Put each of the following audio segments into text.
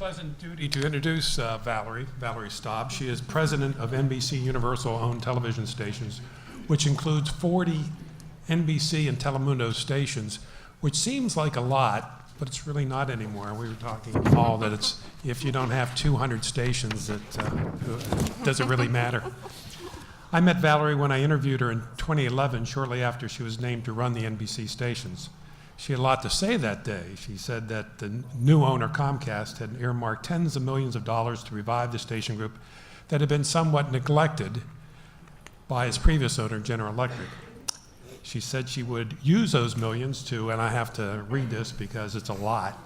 pleasant duty to introduce Valari Staab. She is president of NBC Universal-owned television stations, which includes 40 NBC and Telemundo stations, which seems like a lot, but it's really not anymore. We were talking, Paul, that it's if you don't have 200 stations, it doesn't really matter. I met Valari when I interviewed her in 2011, shortly after she was named to run the NBC stations. She had a lot to say that day. She said that the new owner, Comcast, had earmarked tens of millions of dollars to revive the station group that had been somewhat neglected by its previous owner, General Electric. She said she would use those millions to, and I have to read this because it's a lot,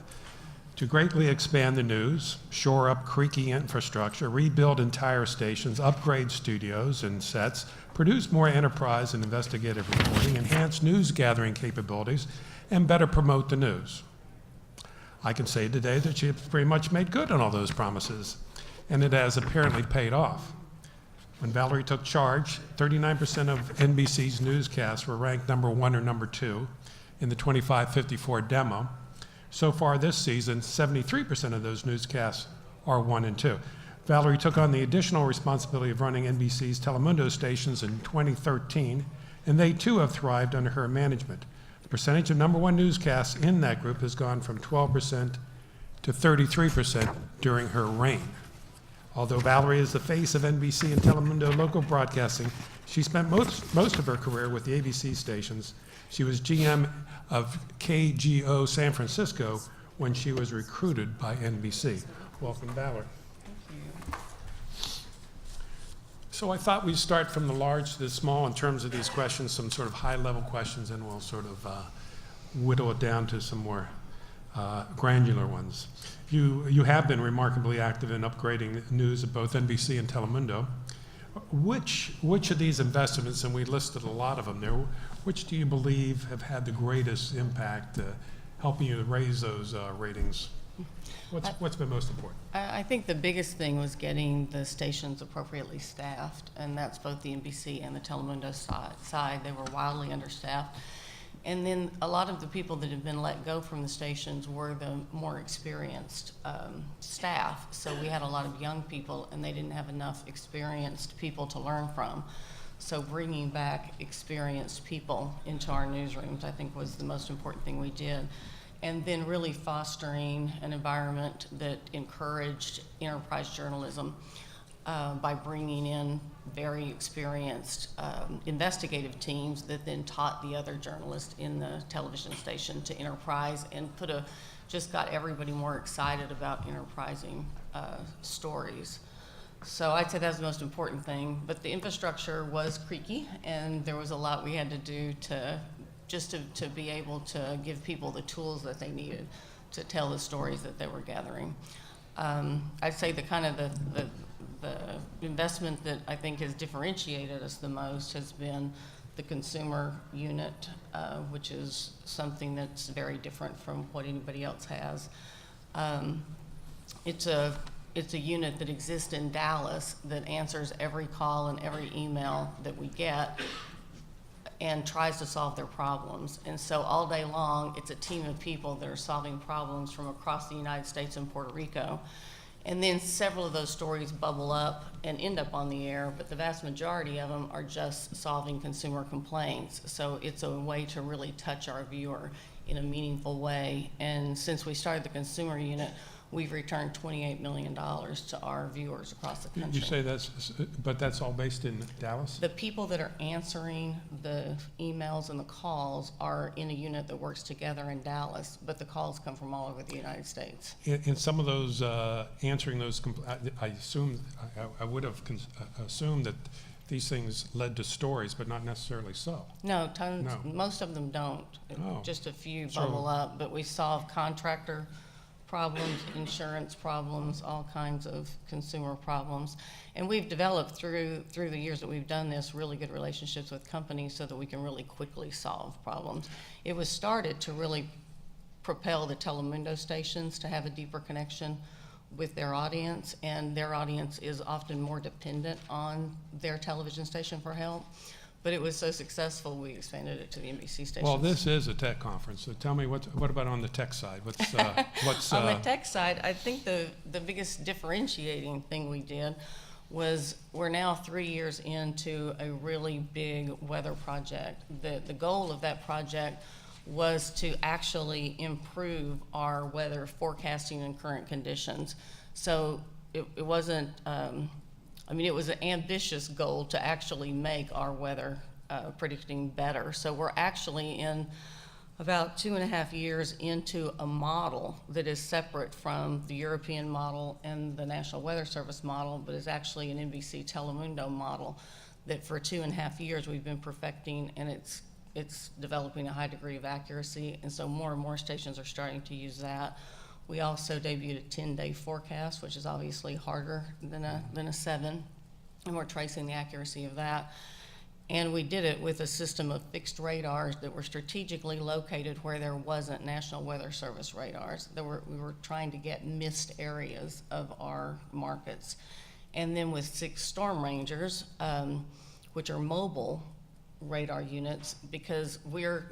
to greatly expand the news, shore up creaky infrastructure, rebuild entire stations, upgrade studios and sets, produce more enterprise and investigative reporting, enhance news gathering capabilities, and better promote the news. I can say today that she has pretty much made good on all those promises, and it has apparently paid off. When Valari took charge, 39% of NBC's newscasts were ranked number 1 or number 2 in the 25-54 demo. So far this season, 73% of those newscasts are 1 and 2. Valari took on the additional responsibility of running NBC's Telemundo stations in 2013, and they too have thrived under her management. The percentage of number 1 newscasts in that group has gone from 12% to 33% during her reign. Although Valari is the face of NBC and Telemundo local broadcasting, she spent most of her career with the ABC stations. She was GM of KGO San Francisco when she was recruited by NBC. Welcome, Valari. Thank you. So I thought we'd start from the large to the small in terms of these questions, some sort of high-level questions, and we'll sort of whittle it down to some more granular ones. You have been remarkably active in upgrading news at both NBC and Telemundo. Which of these investments, and we listed a lot of them there, which do you believe have had the greatest impact helping you to raise those ratings? What's been most important? I think the biggest thing was getting the stations appropriately staffed, and that's both the NBC and the Telemundo side. They were wildly understaffed. And then a lot of the people that have been let go from the stations were the more experienced staff. So we had a lot of young people, and they didn't have enough experienced people to learn from. So bringing back experienced people into our newsrooms, I think, was the most important thing we did. And then really fostering an environment that encouraged enterprise journalism by bringing in very experienced investigative teams that then taught the other journalists in the television station to enterprise and just got everybody more excited about enterprising stories. So I'd say that's the most important thing. But the infrastructure was creaky, and there was a lot we had to do to be able to give people the tools that they needed to tell the stories that they were gathering. I'd say the investment that I think has differentiated us the most has been the consumer unit, which is something that's very different from what anybody else has. It's a unit that exists in Dallas that answers every call and every email that we get and tries to solve their problems. And so all day long, it's a team of people that are solving problems from across the United States and Puerto Rico. And then several of those stories bubble up and end up on the air, but the vast majority of them are just solving consumer complaints. So it's a way to really touch our viewer in a meaningful way. And since we started the consumer unit, we've returned $28 million to our viewers across the country. You say but that's all based in Dallas? The people that are answering the emails and the calls are in a unit that works together in Dallas, but the calls come from all over the United States. In some of those, answering those, I would have assumed that these things led to stories, but not necessarily so. No, most of them don't. Oh. Just a few bubble up, but we solve contractor problems, insurance problems, all kinds of consumer problems. And we've developed through the years that we've done this really good relationships with companies so that we can really quickly solve problems. It was started to really propel the Telemundo stations to have a deeper connection with their audience, and their audience is often more dependent on their television station for help. But it was so successful, we expanded it to the NBC stations. Well, this is a tech conference, so tell me, what about on the tech side? What's On the tech side, I think the biggest differentiating thing we did was we're now 3 years into a really big weather project. The goal of that project was to actually improve our weather forecasting and current conditions. So it wasn't, it was an ambitious goal to actually make our weather predicting better. So we're actually in about 2.5 years into a model that is separate from the European model and the National Weather Service model, but is actually an NBC Telemundo model that for 2.5 years we've been perfecting, and it's developing a high degree of accuracy, and so more and more stations are starting to use that. We also debuted a 10-day forecast, which is obviously harder than a 7, and we're tracing the accuracy of that. And we did it with a system of fixed radars that were strategically located where there wasn't National Weather Service radars. We were trying to get missed areas of our markets. And then with 6 storm rangers, which are mobile radar units, because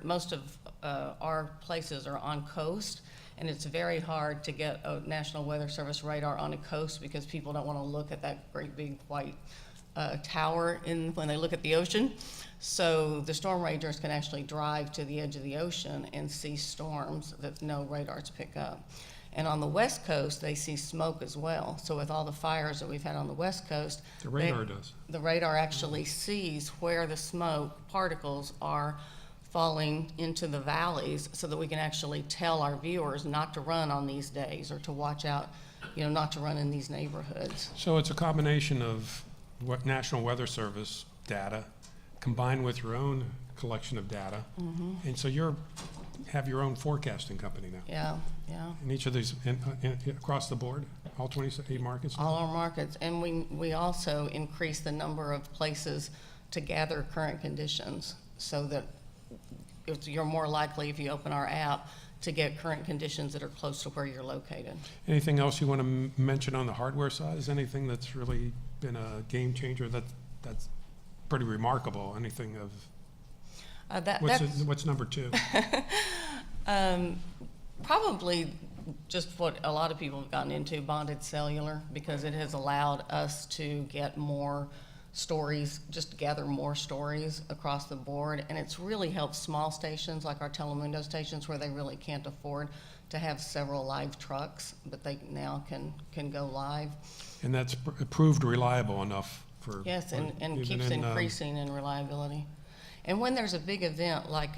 most of our places are on coast, and it's very hard to get a National Weather Service radar on a coast because people don't want to look at that great big white tower when they look at the ocean. So the storm rangers can actually drive to the edge of the ocean and see storms that no radars pick up. And on the West Coast, they see smoke as well. So with all the fires that we've had on the West Coast, the radar does. The radar actually sees where the smoke particles are falling into the valleys, so that we can actually tell our viewers not to run on these days, or to watch out, not to run in these neighborhoods. So it's a combination of what National Weather Service data combined with your own collection of data. Mm-hmm. And so have your own forecasting company now. Yeah. In each of these, across the board, all 28 markets? All our markets. And we also increase the number of places to gather current conditions, so that you're more likely, if you open our app, to get current conditions that are close to where you're located. Anything else you want to mention on the hardware side? Is anything that's really been a game changer that's pretty remarkable? Anything of what's number 2? Probably just what a lot of people have gotten into, bonded cellular, because it has allowed us to get more stories, just gather more stories across the board. And it's really helped small stations like our Telemundo stations, where they really can't afford to have several live trucks, but they now can go live. And that's proved reliable enough for... Yes, and keeps increasing in reliability. And when there's a big event like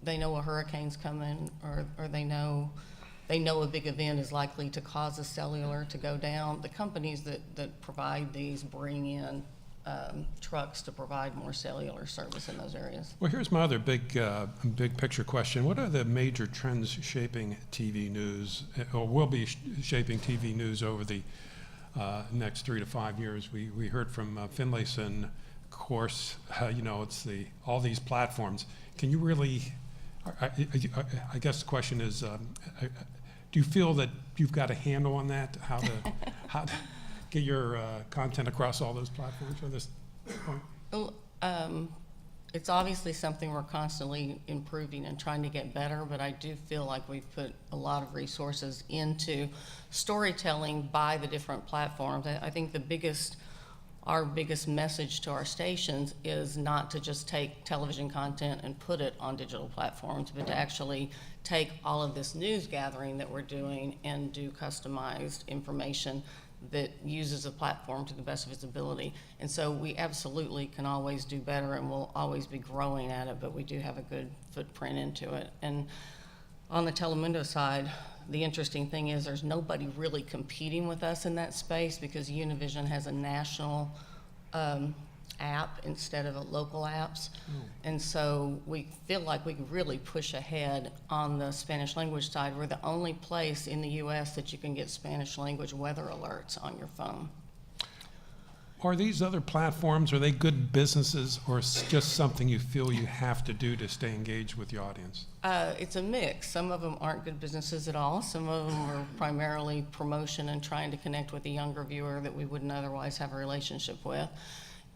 they know a hurricane's coming, or they know a big event is likely to cause a cellular to go down, the companies that provide these bring in trucks to provide more cellular service in those areas. Well, here's my other big picture question. What are the major trends shaping TV news, or will be shaping TV news over the next 3 to 5 years? We heard from Finlayson, of course, it's all these platforms. Can you really, I guess the question is, do you feel that you've got a handle on that, how to get your content across all those platforms at this point? Well, it's obviously something we're constantly improving and trying to get better, but I do feel like we've put a lot of resources into storytelling by the different platforms. I think our biggest message to our stations is not to just take television content and put it on digital platforms, but to actually take all of this news gathering that we're doing and do customized information that uses the platform to the best of its ability. And so we absolutely can always do better, and we'll always be growing at it, but we do have a good footprint into it. And on the Telemundo side, the interesting thing is there's nobody really competing with us in that space, because Univision has a national app instead of local apps. And so we feel like we can really push ahead on the Spanish language side. We're the only place in the U.S. that you can get Spanish language weather alerts on your phone. Are these other platforms, are they good businesses, or just something you feel you have to do to stay engaged with your audience? It's a mix. Some of them aren't good businesses at all. Some of them are primarily promotion and trying to connect with a younger viewer that we wouldn't otherwise have a relationship with.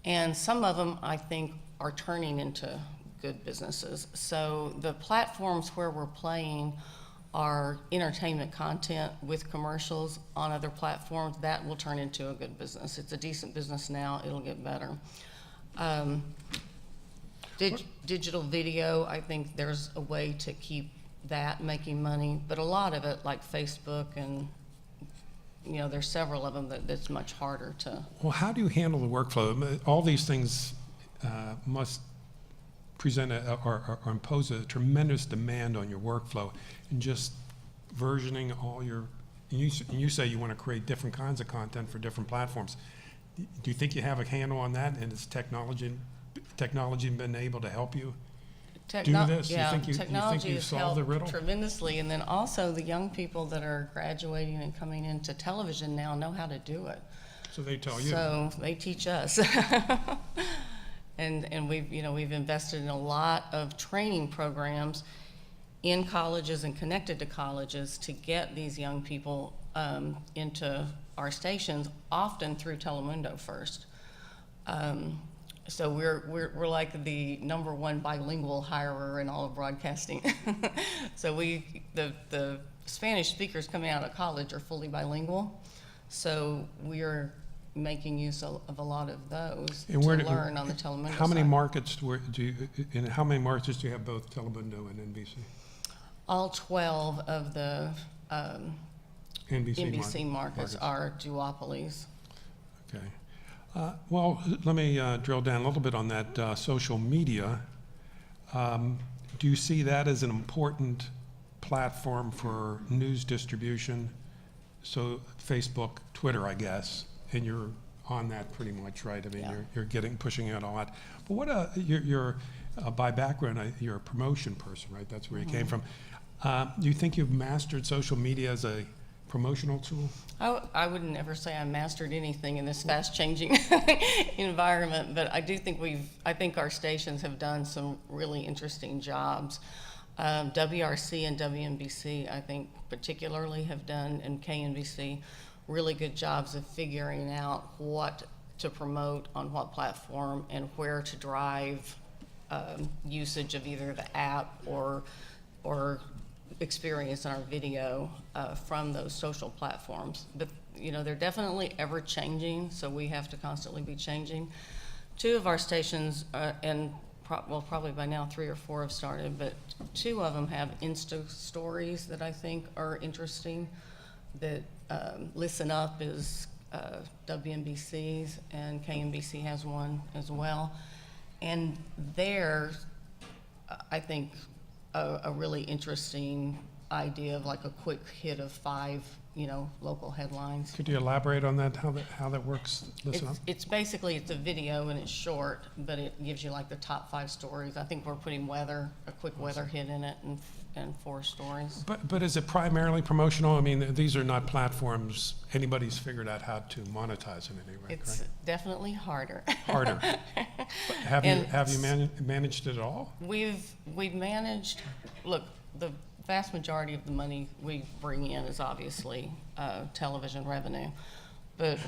And some of them, I think, are turning into good businesses. So the platforms where we're playing are entertainment content with commercials on other platforms. That will turn into a good business. It's a decent business now. It'll get better. Digital video, I think there's a way to keep that making money, but a lot of it, like Facebook and, you know, there's several of them that's much harder to. Well, how do you handle the workflow? All these things must present or impose a tremendous demand on your workflow, and just versioning all your. And you say you want to create different kinds of content for different platforms. Do you think you have a handle on that, and has technology been able to help you do this? Yeah, you think technology you has solved the helped riddle? tremendously, and then also the young people that are graduating and coming into television now know how to do it. So they tell you. So they teach us. And we've invested in a lot of training programs in colleges and connected to colleges to get these young people into our stations, often through Telemundo first. So we're like the #1 bilingual hirer in all of broadcasting. So the Spanish speakers coming out of college are fully bilingual. So we're making use of a lot of those to learn on the Telemundo How many side. markets do you have both Telemundo and NBC? All 12 of the NBC markets are duopolies. Okay. Well, let me drill down a little bit on that social media. Do you see that as an important platform for news distribution? So Facebook, Twitter, I guess, and you're on that pretty much, right? I mean, Yeah. you're pushing it a lot. But what you're by background, you're a promotion person, right? That's where you came from. Do you think you've mastered social media as a promotional tool? I would never say I mastered anything in this fast-changing environment, but I do think I think our stations have done some really interesting jobs. WRC and WNBC, I think particularly, have done, and KNBC, really good jobs of figuring out what to promote on what platform and where to drive usage of either the app or experience in our video from those social platforms. But they're definitely ever changing, so we have to constantly be changing. Two of our stations, and probably by now 3 or 4 have started, but 2 of them have Insta stories that I think are interesting. That Listen Up is WNBC's, and KNBC has one as well. And they're, I think, a really interesting idea of like a quick hit of 5, local headlines. Could you elaborate on that, how that works? Listen Up? It's basically, it's a video and it's short, but it gives you like the top 5 stories. I think we're putting a quick weather hit in it, and 4 stories. But is it primarily promotional? I mean, these are not platforms anybody's figured out how to monetize in any way, It's right? definitely harder. Harder. Have you managed it all? We've managed, look, the vast majority of the money we bring in is obviously television revenue, but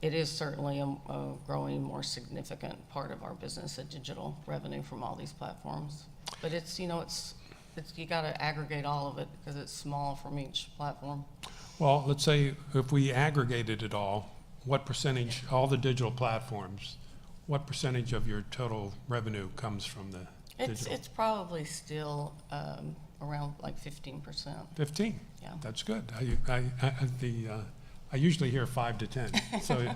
it is certainly a growing, more significant part of our business, a digital revenue from all these platforms. But it's you got to aggregate all of it because it's small from each platform. Well, let's say if we aggregated it all, what percentage, all the digital platforms, what percentage of your total revenue comes from the digital? It's probably still around like 15%. 15? Yeah. That's good. I usually hear 5 to 10, so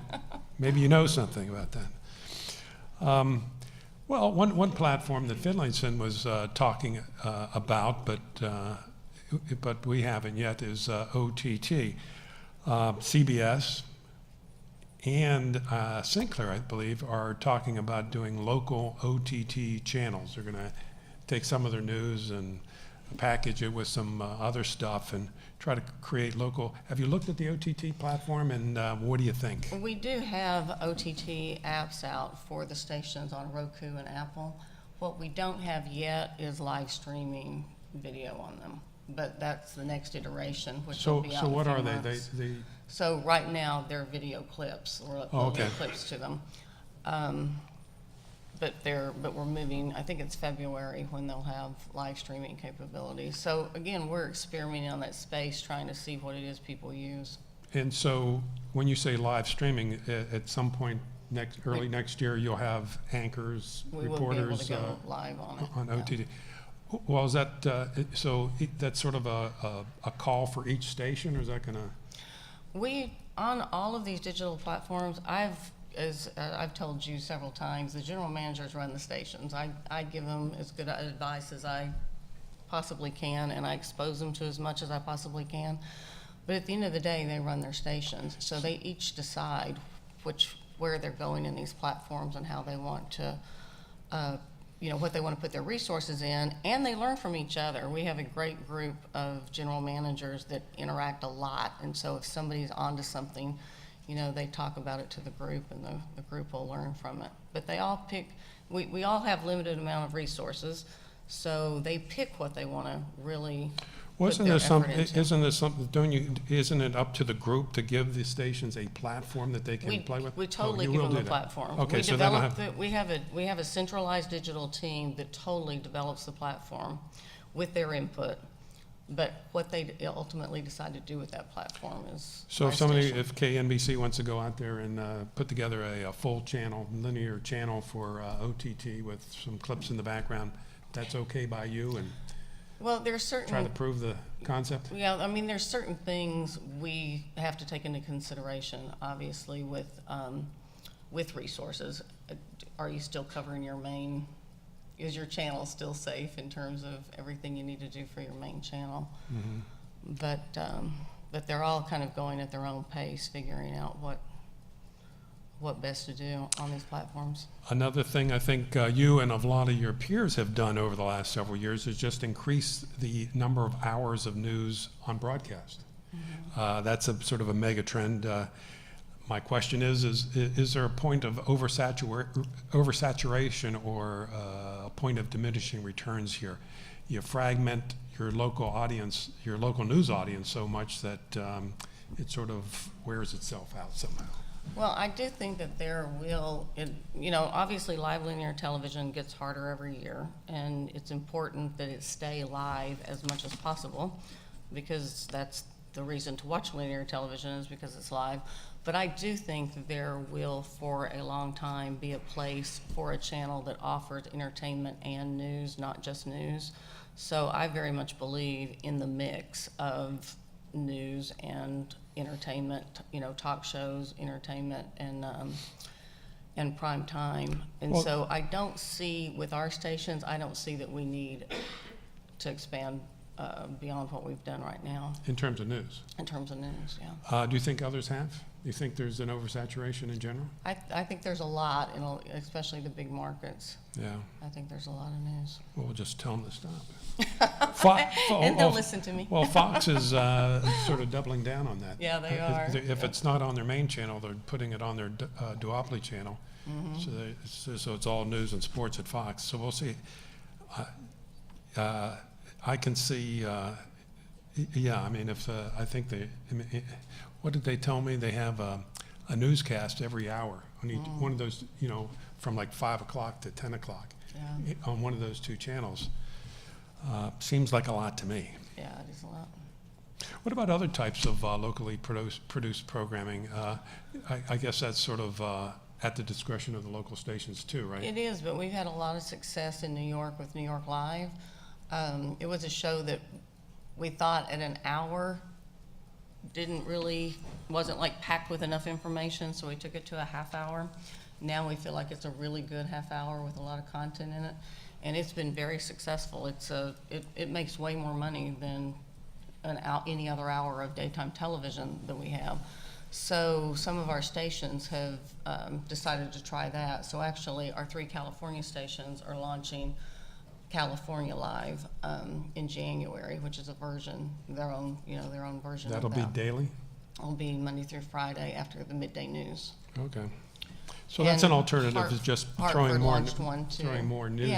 maybe you know something about that. Well, one platform that Finlayson was talking about, but we haven't yet, is OTT. CBS and Sinclair, I believe, are talking about doing local OTT channels. They're going to take some of their news and package it with some other stuff and try to create local. Have you looked at the OTT platform, and what do you think? We do have OTT apps out for the stations on Roku and Apple. What we don't have yet is live streaming video on them, but that's the next iteration, which will be out So what in a are few they? months. So right now, they're video clips, or Oh, okay. clips to them. But we're moving, I think it's February when they'll have live streaming capabilities. So again, we're experimenting on that space, trying to see what it is people use. And so when you say live streaming, at some point early next year, you'll have anchors, We will be able reporters to go live on it. on yeah. OTT. Well, is that, that's sort of a call for each station, or is that gonna? On all of these digital platforms, as I've told you several times, the general managers run the stations. I give them as good advice as I possibly can, and I expose them to as much as I possibly can. But at the end of the day, they run their stations, so they each decide where they're going in these platforms and how they want to, what they want to put their resources in, and they learn from each other. We have a great group of general managers that interact a lot, and so if somebody's onto something, they talk about it to the group, and the group will learn from it. But they all pick, we all have limited amount of resources, so they pick what they want to really put their effort into. Isn't it up to the group to give the stations a platform that they can play with? We totally you give will them do a that. platform. Okay, We so then develop we have a centralized digital team that totally develops the platform with their input. But what they ultimately decide to do with that platform is. So our station. if KNBC wants to go out there and put together a full channel, linear channel for OTT with some clips in the background, that's okay by you, and Well, there's certain. try to prove the concept? Yeah, I mean, there's certain things we have to take into consideration, obviously, with resources. Are you still covering your main? Is your channel still safe in terms of everything you need to do for your main channel? Mm-hmm. But they're all kind of going at their own pace, figuring out what best to do on these platforms. Another thing I think you and a lot of your peers have done over the last several years is just increase the number of hours of news on broadcast. Mm-hmm. That's a sort of a mega trend. My question is there a point of oversaturation or a point of diminishing returns here? You fragment your local audience, your local news audience so much that it sort of wears itself out somehow. Well, I do think that obviously live linear television gets harder every year, and it's important that it stay live as much as possible, because that's the reason to watch linear television, is because it's live. But I do think that there will, for a long time, be a place for a channel that offers entertainment and news, not just news. So I very much believe in the mix of news and entertainment, talk shows, entertainment, and prime time. And so I don't see, with our stations, I don't see that we need to expand beyond what we've done right now. In terms of news? In terms of news, yeah. Do you think others have? Do you think there's an oversaturation in general? I think there's a lot, especially the big markets. Yeah. I think there's a lot of news. Well, we'll just tell them to stop. And they'll listen to me. Well, Fox is sort of doubling down on that. Yeah, they are. If it's not on their main channel, they're putting it on their duopoly channel. Mm-hmm. So it's all news and sports at Fox. So we'll see. I can see, I mean, I think what did they tell me? They have a newscast every hour on each one of those, from like 5 o'clock to 10 o'clock on one of those two channels. Seems like a lot to me. Yeah, it is a lot. What about other types of locally produced programming? I guess that's sort of at the discretion of the local stations too, right? It is, but we've had a lot of success in New York with New York Live. It was a show that we thought at an hour wasn't like packed with enough information, so we took it to a half hour. Now we feel like it's a really good half hour with a lot of content in it, and it's been very successful. It makes way more money than any other hour of daytime television that we have. So some of our stations have decided to try that. So actually our 3 California stations are launching California Live in January, which is their own version. That'll of be that. daily? It'll be Monday through Friday after the midday news. Okay. So that's an alternative, is just throwing more news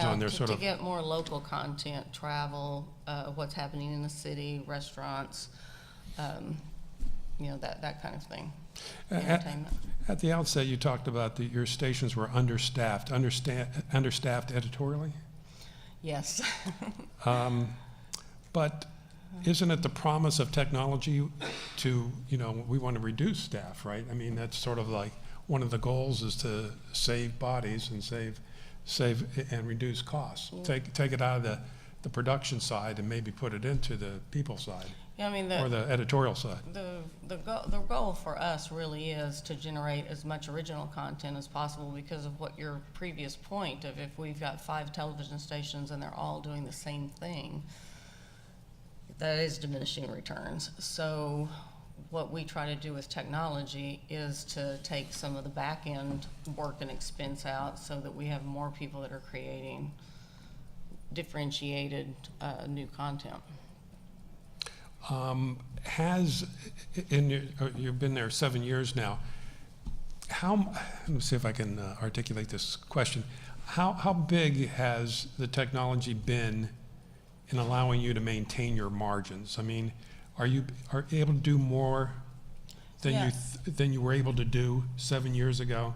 on there, to get more local content, travel, what's happening in the city, restaurants, that kind of thing, At, entertainment. at the outset, you talked about that your stations were understaffed editorially. Yes. But isn't it the promise of technology to, we want to reduce staff, right? I mean, that's sort of like one of the goals is to save bodies and save and reduce costs. Take it out of the production side and maybe put it into the people side Yeah, I mean, or the editorial side. the goal for us really is to generate as much original content as possible because of what your previous point of if we've got 5 television stations and they're all doing the same thing, that is diminishing returns. So what we try to do with technology is to take some of the back end work and expense out so that we have more people that are creating differentiated new content. You've been there 7 years now. Let me see if I can articulate this question. How big has the technology been in allowing you to maintain your margins? I mean, are you able to do more than than you were able to do 7 years ago?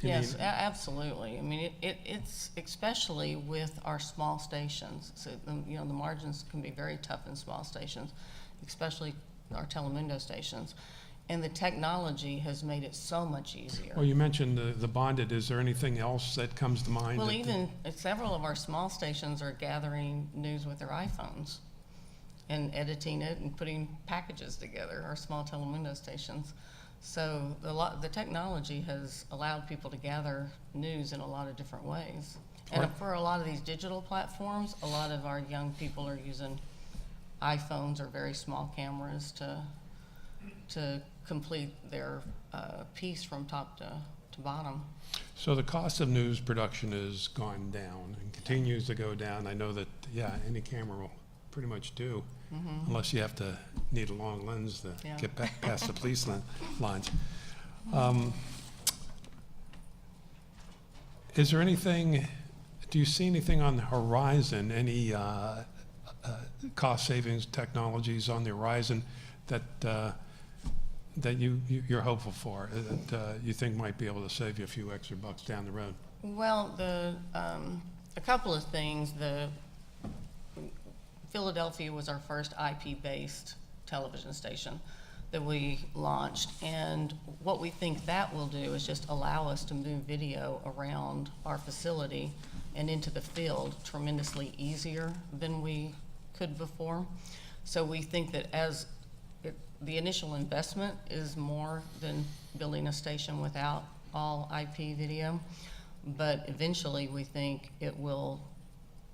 Yes, absolutely. I mean, it's especially with our small stations. So, the margins can be very tough in small stations, especially our Telemundo stations. And the technology has made it so much easier. Well, you mentioned the bonded. Is there anything else that comes to mind? Well, even several of our small stations are gathering news with their iPhones and editing it and putting packages together, our small Telemundo stations. So the technology has allowed people to gather news in a lot of different ways. And for a lot of these digital platforms, a lot of our young people are using iPhones or very small cameras to complete their piece from top to bottom. So the cost of news production has gone down and continues to go down. I know that, any camera will pretty much do, unless you have to need a long lens to get past the police lines. Is there anything, do you see anything on the horizon, any cost savings technologies on the horizon that you're hopeful for, that you think might be able to save you a few extra bucks down the road? Well, a couple of things. Philadelphia was our first IP-based television station that we launched, and what we think that will do is just allow us to move video around our facility and into the field tremendously easier than we could before. So we think that the initial investment is more than building a station without all IP video, but eventually we think it will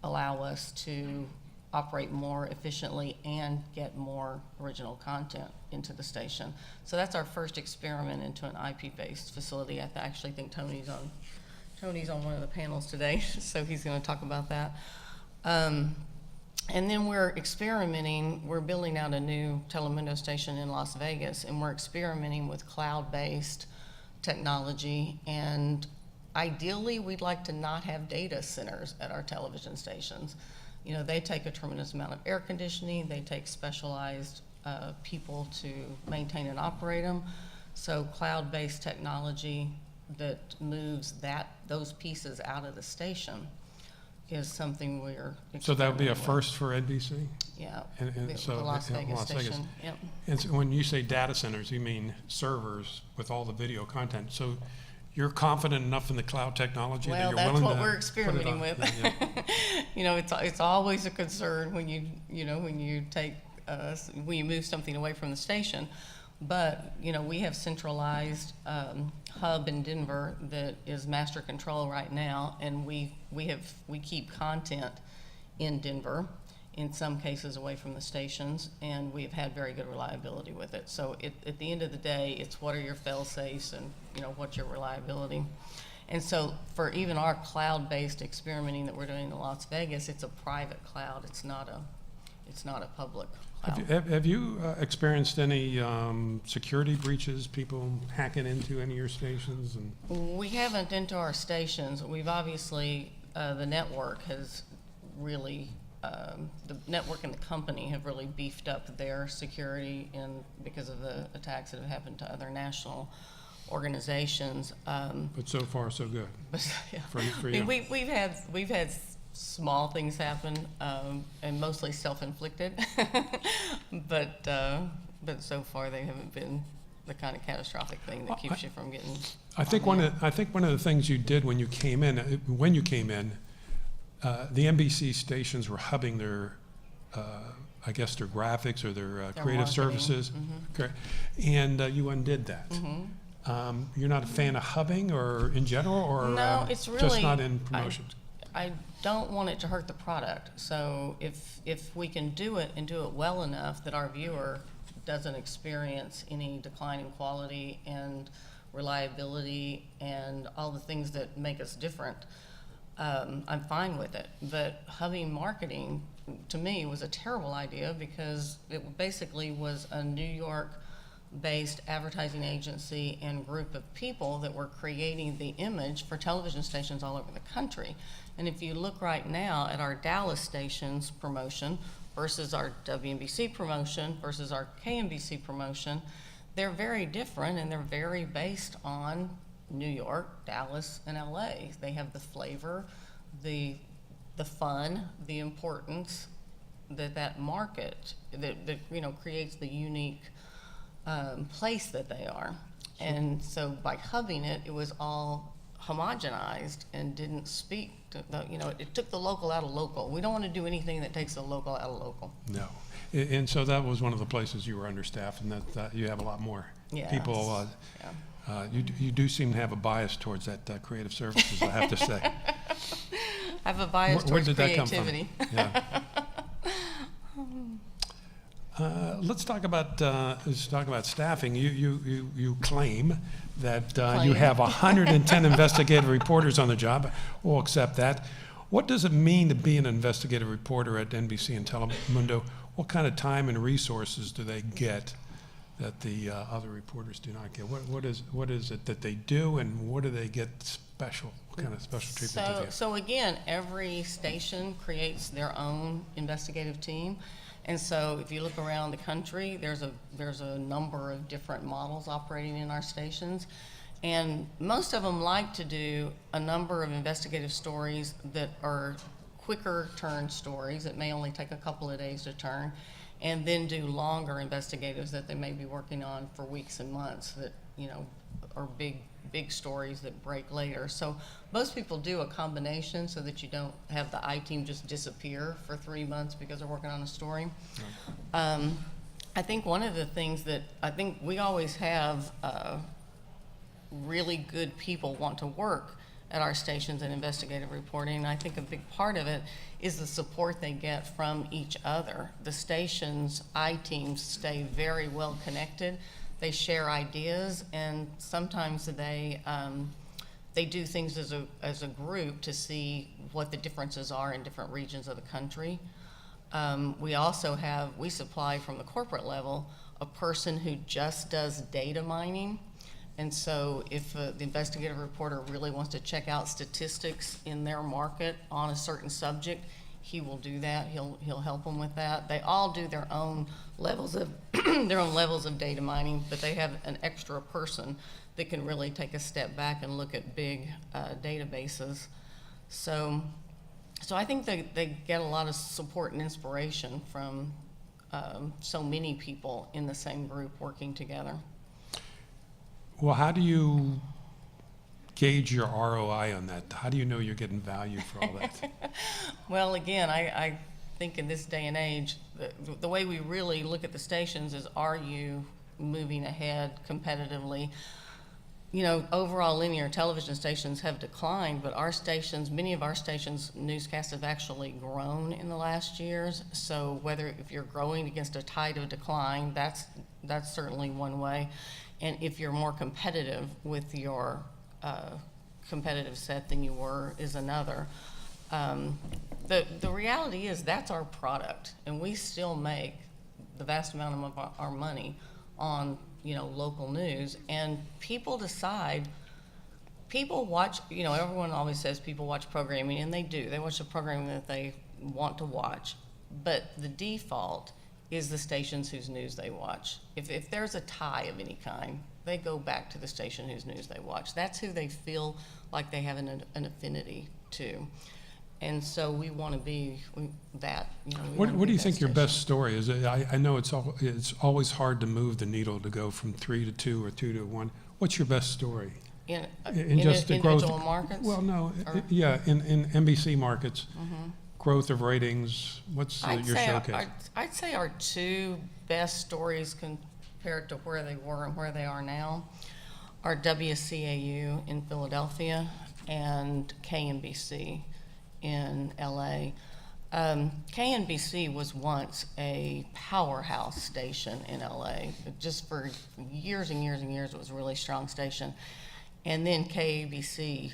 allow us to operate more efficiently and get more original content into the station. So that's our first experiment into an IP-based facility. I actually think Tony's on one of the panels today, so he's going to talk about that. And then we're building out a new Telemundo station in Las Vegas, and we're experimenting with cloud-based technology, and ideally we'd like to not have data centers at our television stations. They take a tremendous amount of air conditioning, they take specialized people to maintain and operate them. So cloud-based technology that moves those pieces out of the station is something we're experimenting So that would be a with. first for NBC? Yeah, So the Las Vegas Las Vegas. station. Yep. And so when you say data centers, you mean servers with all the video content. So you're confident enough in the cloud technology that Well, you're that's willing to what we're put it experimenting on? with. Yeah. It's always a concern when you move something away from the station. But, we have centralized hub in Denver that is master control right now, and we keep content in Denver, in some cases away from the stations, and we've had very good reliability with it. So at the end of the day, it's what are your fail-safes and, what's your reliability. And so for even our cloud-based experimenting that we're doing in Las Vegas, it's a private cloud. It's not a public cloud. Have you experienced any security breaches, people hacking into any of your stations? We haven't into our stations. We've obviously, the network has really the network and the company have really beefed up their security because of the attacks that have happened to other national organizations. But so far, so good But, yeah. for I you. mean, we've had small things happen, and mostly self-inflicted, but so far they haven't been the kind of catastrophic thing that keeps you from getting. I think one of the things you did when you came in, the NBC stations were hubbing their, I guess their graphics or their creative marketing. services, correct? And you undid that. You're not a fan of hubbing, or in general, or No, it's just really- not in promotions. I don't want it to hurt the product. So if we can do it and do it well enough that our viewer doesn't experience any decline in quality and reliability and all the things that make us different, I'm fine with it. But hubbing marketing, to me, was a terrible idea because it basically was a New York-based advertising agency and group of people that were creating the image for television stations all over the country. And if you look right now at our Dallas station's promotion versus our WNBC promotion versus our KNBC promotion, they're very different, and they're very based on New York, Dallas, and LA. They have the flavor, the fun, the importance that market that creates the unique place that they are. And so by hubbing it, it was all homogenized and didn't speak to it took the local out of local. We don't want to do anything that takes the local out of local. No. And so that was one of the places you were understaffed, and that you have a lot more Yes. people. Yeah. You do seem to have a bias towards that creative services, I have to say. I have a bias Where towards did that come from? creativity. Yeah. Let's talk about staffing. You claim that you have 110 investigative reporters on the job. We'll accept that. What does it mean to be an investigative reporter at NBC and Telemundo? What kind of time and resources do they get that the other reporters do not get? What is it that they do, and what do they get special? What kind of special treatment do they get? So again, every station creates their own investigative team. And so if you look around the country, there's a number of different models operating in our stations. And most of them like to do a number of investigative stories that are quicker turn stories that may only take a couple of days to turn, and then do longer investigatives that they may be working on for weeks and months that, are big stories that break later. So most people do a combination so that you don't have the I-team just disappear for 3 months because they're working on a story. Right. I think one of the things that I think we always have really good people want to work at our stations in investigative reporting. And I think a big part of it is the support they get from each other. The stations' I-teams stay very well connected. They share ideas, and sometimes they do things as a group to see what the differences are in different regions of the country. We supply from the corporate level a person who just does data mining. And so if the investigative reporter really wants to check out statistics in their market on a certain subject, he will do that. He'll help them with that. They all do their own levels of data mining, but they have an extra person that can really take a step back and look at big databases. So I think they get a lot of support and inspiration from so many people in the same group working together. Well, how do you gauge your ROI on that? How do you know you're getting value for all that? Well, again, I think in this day and age, the way we really look at the stations is, are you moving ahead competitively? Overall linear television stations have declined, but many of our stations' newscasts have actually grown in the last years. So if you're growing against a tide of decline, that's certainly one way. And if you're more competitive with your competitive set than you were is another. The reality is that's our product, and we still make the vast amount of our money on local news, and people decide. People watch, everyone always says people watch programming, and they do. They watch the programming that they want to watch, but the default is the stations whose news they watch. If there's a tie of any kind, they go back to the station whose news they watch. That's who they feel like they have an affinity to. And so we want to be that. You know, What do you think your best story is? I know it's always hard to move the needle to go from 3 to 2 or 2 to 1. What's your best story? In just the growth, individual markets? Well, no, yeah, in NBC markets, growth of ratings. What's your showcase? I'd say our two best stories compared to where they were and where they are now are WCAU in Philadelphia and KNBC in LA. KNBC was once a powerhouse station in LA. Just for years and years and years, it was a really strong station. And then KABC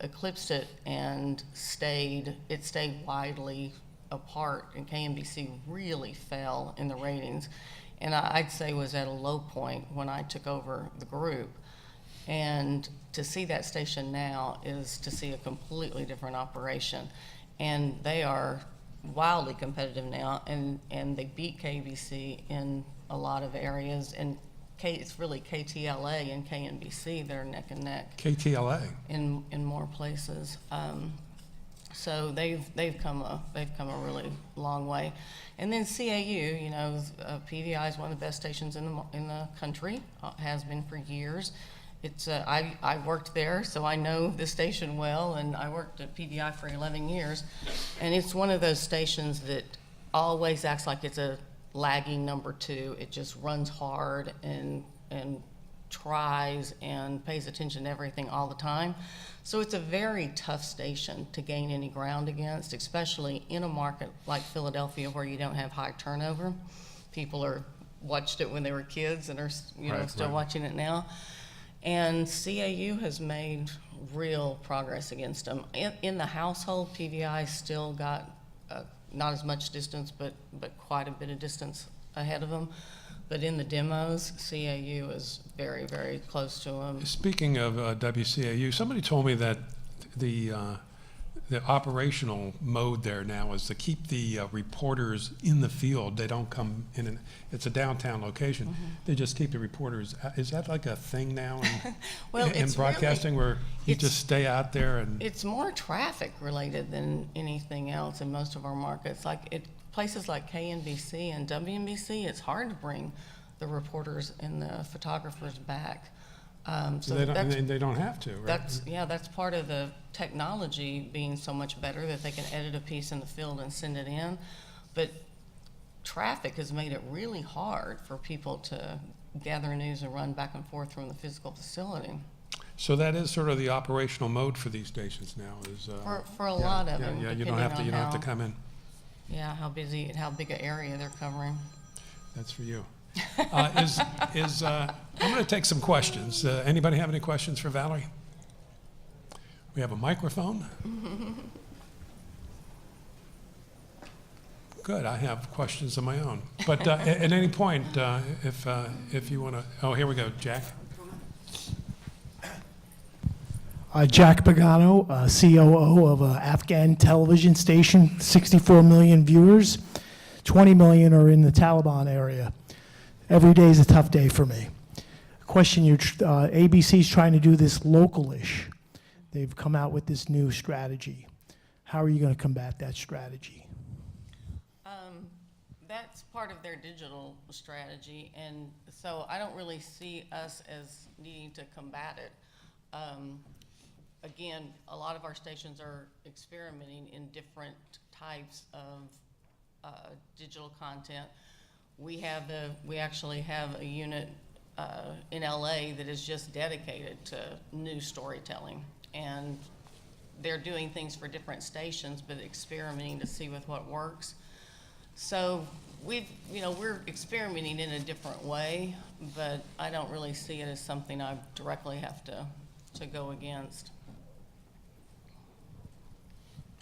eclipsed it and stayed widely apart, and KNBC really fell in the ratings. And I'd say was at a low point when I took over the group. And to see that station now is to see a completely different operation. And they are wildly competitive now, and they beat KBC in a lot of areas. And it's really KTLA and KNBC that are neck and neck. KTLA in more places. So they've come a really long way. And then CAU, you know, PVI is one of the best stations in the country. Has been for years. It's I worked there, so I know the station well, and I worked at PVI for 11 years. And it's one of those stations that always acts like it's a lagging number 2. It just runs hard and tries and pays attention to everything all the time. So it's a very tough station to gain any ground against, especially in a market like Philadelphia where you don't have high turnover. People watched it when they were kids and are still watching it now. And CAU has made real progress against them. In the household, PVI still got not as much distance, but quite a bit of distance ahead of them. But in the demos, CAU is very, very close to them. Speaking of WCAU, somebody told me that the operational mode there now is to keep the reporters in the field. They don't come in, it's a downtown location. They just keep the reporters. Is that like a thing now in broadcasting, where you just stay out there? And it's more traffic related than anything else in most of our markets. Places like KNBC and WNBC, it's hard to bring the reporters and the photographers back. So they don't have to, right? That's part of the technology being so much better that they can edit a piece in the field and send it in. But traffic has made it really hard for people to gather news and run back and forth from the physical facility. So that is sort of the operational mode for these stations now. For a lot of them. Yeah, you don't have to come in. Yeah, how big an area they're covering. That's for you. I'm going to take some questions. Anybody have any questions for Valari? We have a microphone. Good. I have questions of my own. But at any point, if you want to, here we go, Jack. Jack Pagano, COO of an Afghan television station, 64 million viewers, 20 million are in the Taliban area. Every day is a tough day for me. Question, ABC's trying to do this local-ish. They've come out with this new strategy. How are you going to combat that strategy? That's part of their digital strategy, and so I don't really see us as needing to combat it. Again, a lot of our stations are experimenting in different types of digital content. We actually have a unit in LA that is just dedicated to news storytelling, and they're doing things for different stations, but experimenting to see with what works. So we're experimenting in a different way, but I don't really see it as something I directly have to go against.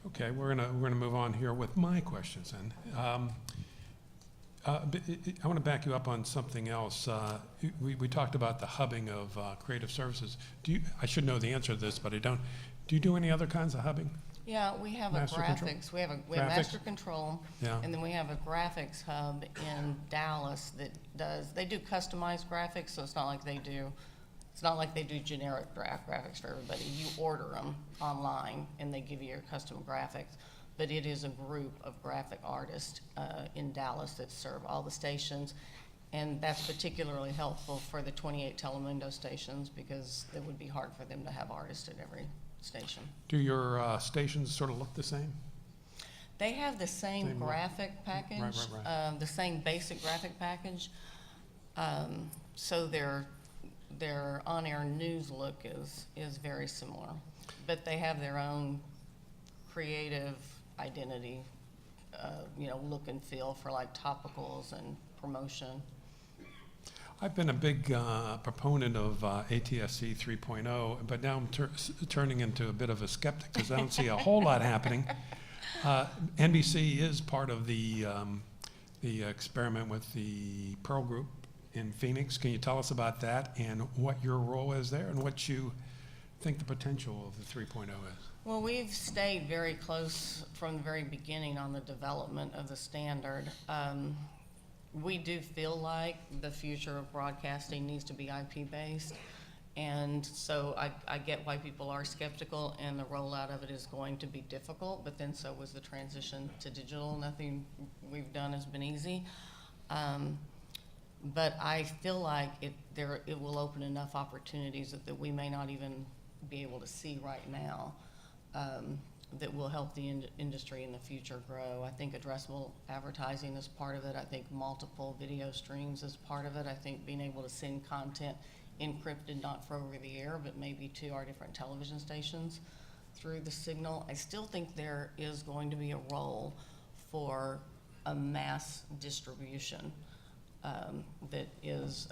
Okay, we're gonna move on here with my questions then. I want to back you up on something else. We talked about the hubbing of creative services. I should know the answer to this, but I don't. Do you do any other kinds of hubbing? Yeah, we have a Master control? graphics, we have Graphics? master control, Yeah. and then we have a graphics hub in Dallas that they do customized graphics, so it's not like they do generic graphics for everybody. You order them online and they give you your custom graphics. But it is a group of graphic artists in Dallas that serve all the stations. And that's particularly helpful for the 28 Telemundo stations because it would be hard for them to have artists at every station. Do your stations sort of look the same? They have the same Same look. graphic package, Right. the same basic graphic package. So their on-air news look is very similar, but they have their own creative identity, look and feel for like topicals and promotion. I've been a big proponent of ATSC 3.0, but now I'm turning into a bit of a skeptic because I don't see a whole lot happening. NBC is part of the experiment with the Pearl Group in Phoenix. Can you tell us about that and what your role is there and what you think the potential of the 3.0 is? Well, we've stayed very close from the very beginning on the development of the standard. We do feel like the future of broadcasting needs to be IP-based, and so I get why people are skeptical, and the rollout of it is going to be difficult, but then so was the transition to digital. Nothing we've done has been easy. But I feel like it will open enough opportunities that we may not even be able to see right now, that will help the industry in the future grow. I think addressable advertising is part of it. I think multiple video streams is part of it. I think being able to send content encrypted, not for over the air, but maybe to our different television stations through the signal. I still think there is going to be a role for a mass distribution that is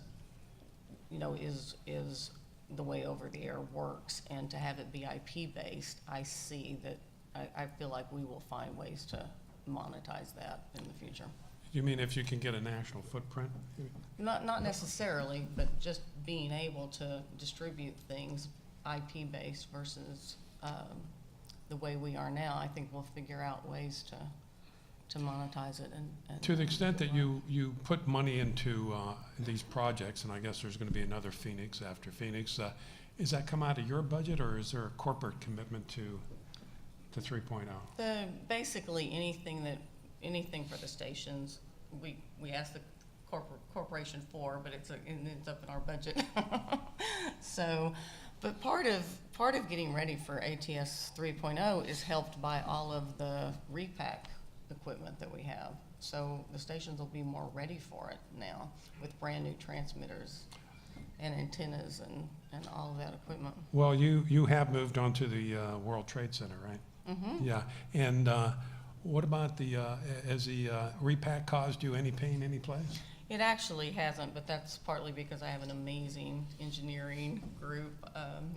the way over the air works, and to have it be IP based, I see that I feel like we will find ways to monetize that in the future. You mean if you can get a national footprint? Not necessarily, but just being able to distribute things IP based versus the way we are now. I think we'll figure out ways to monetize it. And To the extent that you put money into these projects, and I guess there's going to be another Phoenix after Phoenix, is that come out of your budget, or is there a corporate commitment to 3.0? Basically anything for the stations, we ask the corporation for, but it ends up in our budget. So, but part of getting ready for ATS 3.0 is helped by all of the repack equipment that we have. So the stations will be more ready for it now with brand new transmitters and antennas and all of that equipment. Well, you have moved on to the World Trade Center, right? Mm-hmm. Yeah, and what about has the repack caused you any pain any place? It actually hasn't, but that's partly because I have an amazing engineering group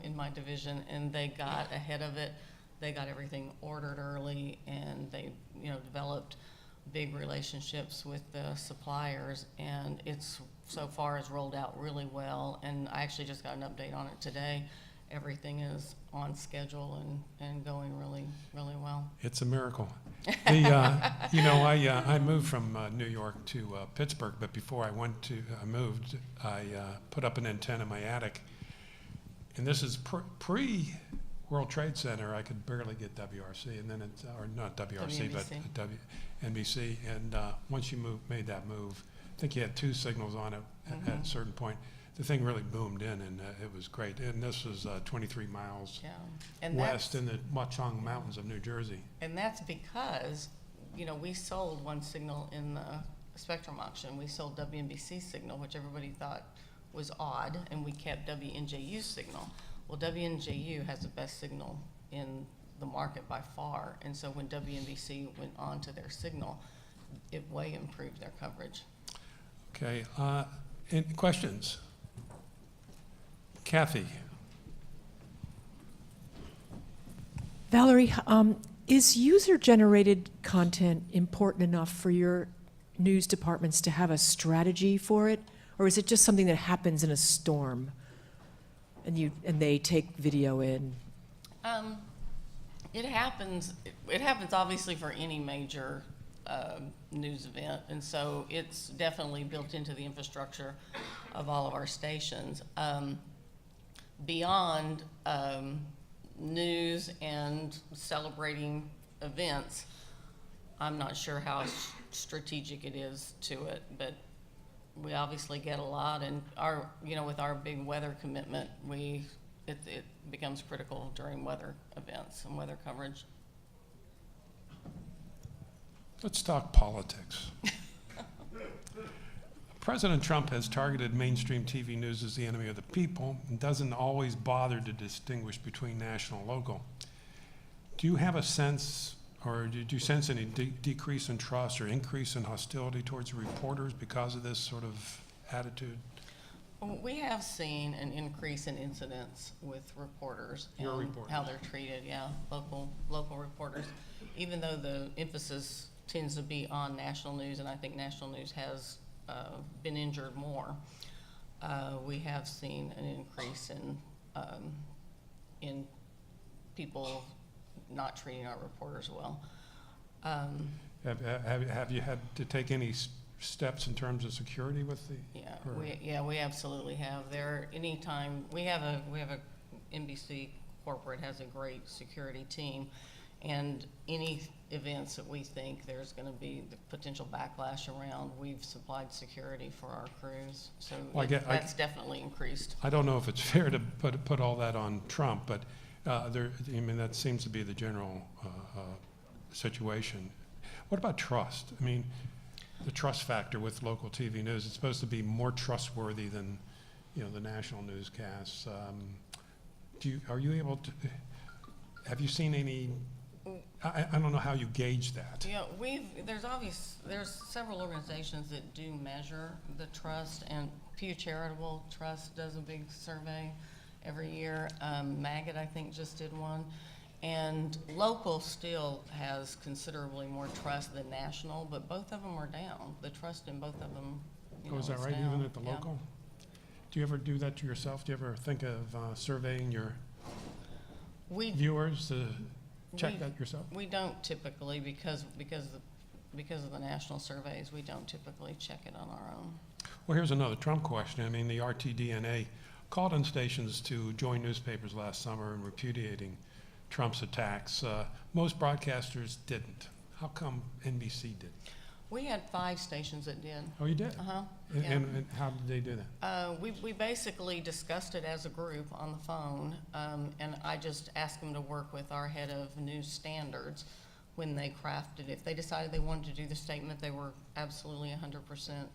in my division, and they got ahead of it. They got everything ordered early, and they, developed big relationships with the suppliers, and it's so far has rolled out really well. And I actually just got an update on it today. Everything is on schedule and going really, really well. It's a miracle. I moved from New York to Pittsburgh, but before I moved, I put up an antenna in my attic, and this is pre World Trade Center. I could barely get WRC, and then or not WRC, but NBC. And once you made that move, I think you had 2 signals on it at a certain point. The thing really boomed in, and it was great. And this was 23 miles west in the Watchung Mountains of New Jersey. And that's because, we sold one signal in the Spectrum auction. We sold WNBC signal, which everybody thought was odd, and we kept WNJU signal. Well, WNJU has the best signal in the market by far, and so when WNBC went on to their signal, it way improved their coverage. Okay, any questions? Kathy? Valerie, is user-generated content important enough for your news departments to have a strategy for it? Or is it just something that happens in a storm and they take video in? It happens obviously for any major news event, and so it's definitely built into the infrastructure of all of our stations. Beyond news and celebrating events, I'm not sure how strategic it is to it, but we obviously get a lot, and with our big weather commitment, it becomes critical during weather events and weather coverage. Let's talk politics. President Trump has targeted mainstream TV news as the enemy of the people and doesn't always bother to distinguish between national and local. Do you have a sense, or did you sense any decrease in trust or increase in hostility towards reporters because of this sort of attitude? We have seen an increase in incidents with reporters Your and reporters. how they're treated, local reporters. Even though the emphasis tends to be on national news, and I think national news has been injured more, we have seen an increase in people not treating our reporters well. Have you had to take any steps in terms of security with the? We absolutely have. Anytime we have a NBC corporate has a great security team, and any events that we think there's going to be the potential backlash around, we've supplied security for our crews. So that's definitely increased. I don't know if it's fair to put all that on Trump, but that seems to be the general situation. What about trust? I mean, the trust factor with local TV news, it's supposed to be more trustworthy than, the national newscasts. Are you able to, have you seen any, I don't know how you gauge that. Yeah, there's several organizations that do measure the trust, and Pew Charitable Trust does a big survey every year. Maggot, I think, just did one. And local still has considerably more trust than national, but both of them are down. The trust in both of them, Is that is right, down. even at the Yeah. local? Do you ever do that to yourself? Do you ever think of surveying your viewers to check that yourself? We don't typically, because of the national surveys, we don't typically check it on our own. Well, here's another Trump question. I mean, the RTDNA called on stations to join newspapers last summer in repudiating Trump's attacks. Most broadcasters didn't. How come NBC did? We had 5 stations that did. Oh, you did? Uh-huh. And, Yeah. and how did they do that? We basically discussed it as a group on the phone, and I just asked them to work with our head of news standards when they crafted. If they decided they wanted to do the statement, they were absolutely 100%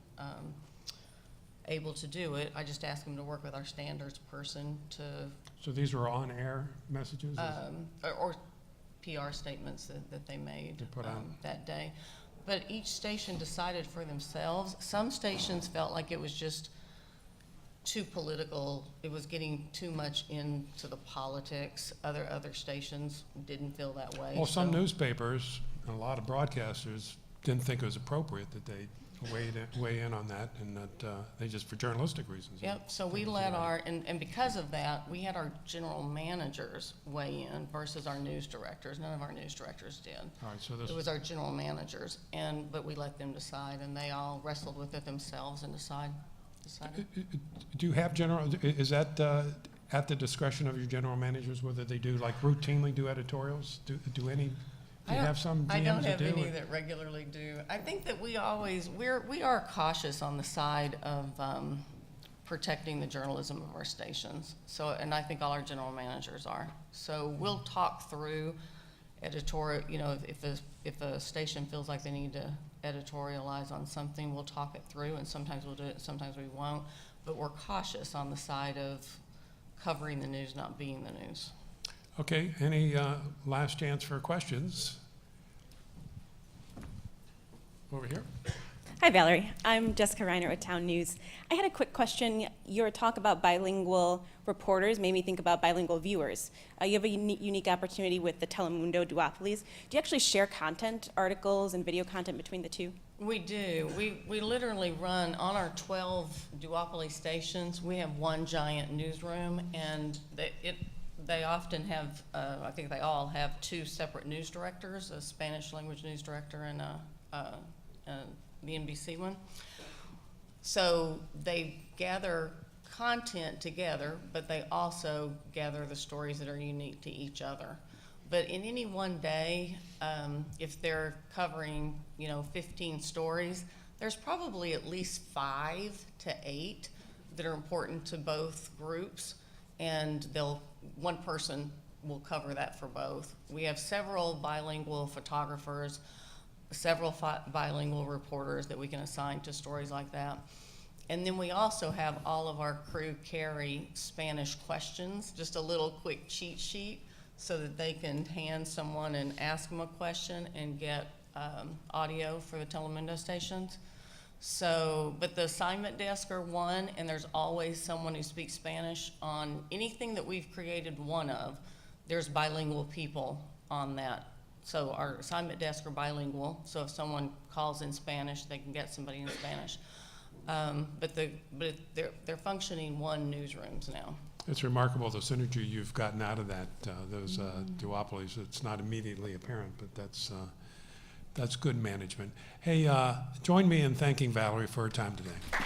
able to do it. I just asked them to work with our standards person to, So these were on-air messages? or PR statements that they made They put out. that day. But each station decided for themselves. Some stations felt like it was just too political. It was getting too much into the politics. Other stations didn't feel that way. Well, some so- newspapers, and a lot of broadcasters didn't think it was appropriate that they weigh in on that, and that they just, for journalistic reasons. Yep, so we think let it's our, and because of that, we had our general managers weigh in versus our news directors. None of our news directors did. All right, so this, It was our general managers, but we let them decide, and they all wrestled with it themselves and decided. do you have is that at the discretion of your general managers, whether they do, like, routinely do editorials? Do you have some I don't GMs that have do? any that regularly do. I think that we are cautious on the side of protecting the journalism of our stations. So, and I think all our general managers are. So we'll talk through editorial, if a station feels like they need to editorialize on something, we'll talk it through, and sometimes we'll do it, sometimes we won't. But we're cautious on the side of covering the news, not being the news. Okay, any last chance for questions? Over here. Hi, Valerie. I'm Jessica Reiner with Town News. I had a quick question. Your talk about bilingual reporters made me think about bilingual viewers. You have a unique opportunity with the Telemundo duopolies. Do you actually share content, articles, and video content between the two? We do. We literally run on our 12 duopoly stations. We have one giant newsroom, and they often have, I think they all have two separate news directors, a Spanish language news director and the NBC one. So they gather content together, but they also gather the stories that are unique to each other. But in any one day, if they're covering, 15 stories, there's probably at least 5 to 8 that are important to both groups, and one person will cover that for both. We have several bilingual photographers, several bilingual reporters that we can assign to stories like that. And then we also have all of our crew carry Spanish questions, just a little quick cheat sheet so that they can hand someone and ask them a question and get audio for the Telemundo stations. So, but the assignment desks are one, and there's always someone who speaks Spanish on anything that we've created one of. There's bilingual people on that. So our assignment desks are bilingual, so if someone calls in Spanish, they can get somebody in Spanish. But they're functioning one newsrooms now. It's remarkable the synergy you've gotten out of that, those duopolies. It's not immediately apparent, but that's good management. Hey, join me in thanking Valerie for her time today.